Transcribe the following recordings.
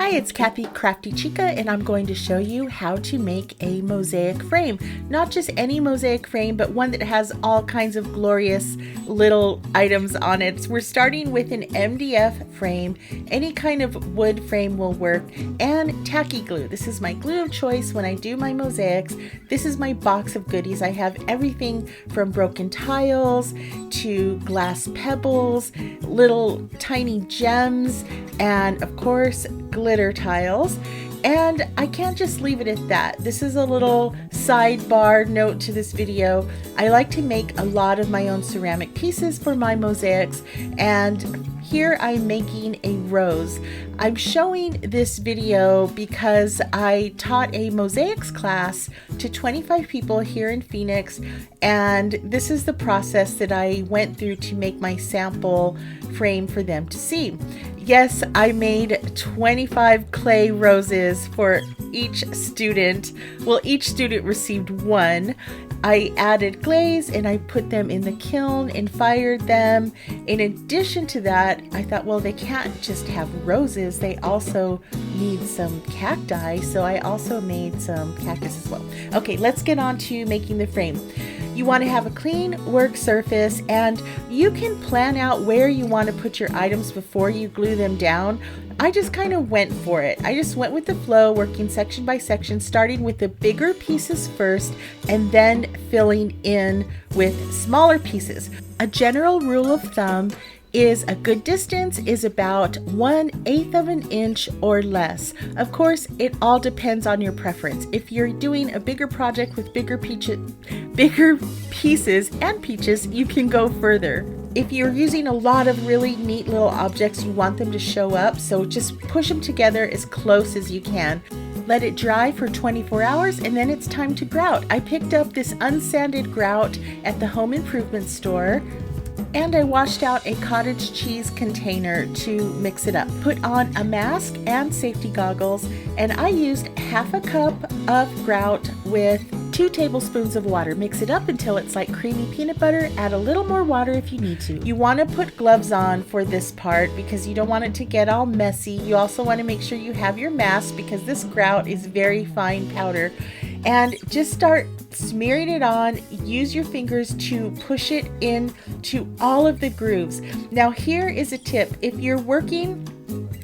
Hi, it's Crafty Chica, and I'm going to show you how to make a mosaic frame. Not just any mosaic frame, but one that has all kinds of glorious little items on it. So we're starting with an MDF frame. Any kind of wood frame will work, and tacky glue. This is my glue of choice when I do my mosaics. This is my box of goodies. I have everything from broken tiles to glass pebbles, little tiny gems, and of course glitter tiles. And I can't just leave it at that. This is a little sidebar note to this video. I like to make a lot of my own ceramic pieces for my mosaics, and here I'm making a rose. I'm showing this video because I taught a mosaics class to 25 people here in Phoenix, and this is the process that I went through to make my sample frame for them to see. Yes, I made 25 clay roses for each student. Well, each student received one. I added glaze and I put them in the kiln and fired them. In addition to that, I thought, well, they can't just have roses. They also need some cacti. So I also made some cactus as well. Okay, let's get on to making the frame. You want to have a clean work surface, and you can plan out where you want to put your items before you glue them down. I just kind of went for it. I just went with the flow, working section by section, starting with the bigger pieces first and then filling in with smaller pieces. A general rule of thumb is a good distance is about 1/8 of an inch or less. Of course, it all depends on your preference. If you're doing a bigger project with bigger pieces and peaches, you can go further. If you're using a lot of really neat little objects, you want them to show up, so just push them together as close as you can. Let it dry for 24 hours and then it's time to grout. I picked up this unsanded grout at the home improvement store, and I washed out a cottage cheese container to mix it up. Put on a mask and safety goggles, and I used 1/2 cup of grout with 2 tablespoons of water. Mix it up until it's like creamy peanut butter. Add a little more water if you need to. You want to put gloves on for this part because you don't want it to get all messy. You also want to make sure you have your mask because this grout is very fine powder. And just start smearing it on. Use your fingers to push it into all of the grooves. Now here is a tip. If you're working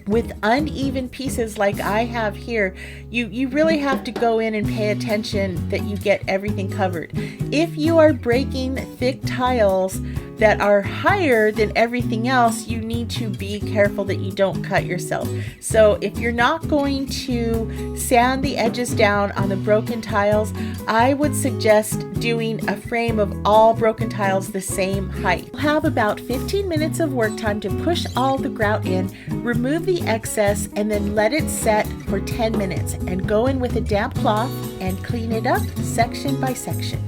with uneven pieces like I have here, you really have to go in and pay attention that you get everything covered. If you are breaking thick tiles that are higher than everything else, you need to be careful that you don't cut yourself. So if you're not going to sand the edges down on the broken tiles, I would suggest doing a frame of all broken tiles the same height. You'll have about 15 minutes of work time to push all the grout in, remove the excess, and then let it set for 10 minutes and go in with a damp cloth and clean it up section by section.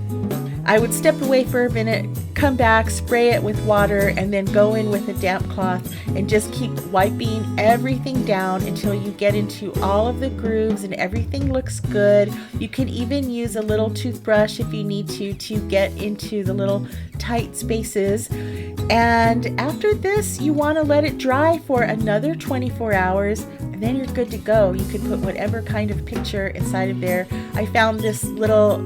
I would step away for a minute, come back, spray it with water, and then go in with a damp cloth and just keep wiping everything down until you get into all of the grooves and everything looks good. You can even use a little toothbrush if you need to get into the little tight spaces. And after this, you want to let it dry for another 24 hours. And then you're good to go. You can put whatever kind of picture inside of there. I found this little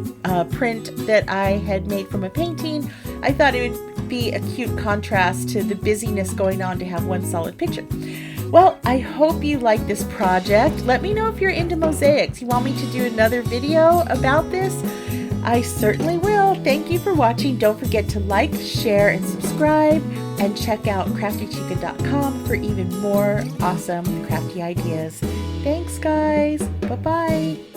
print that I had made from a painting. I thought it would be a cute contrast to the busyness going on to have one solid picture. Well, I hope you like this project. Let me know if you're into mosaics. You want me to do another video about this? I certainly will. Thank you for watching. Don't forget to like, share, and subscribe. And check out craftychica.com for even more awesome crafty ideas. Thanks, guys. Bye-bye.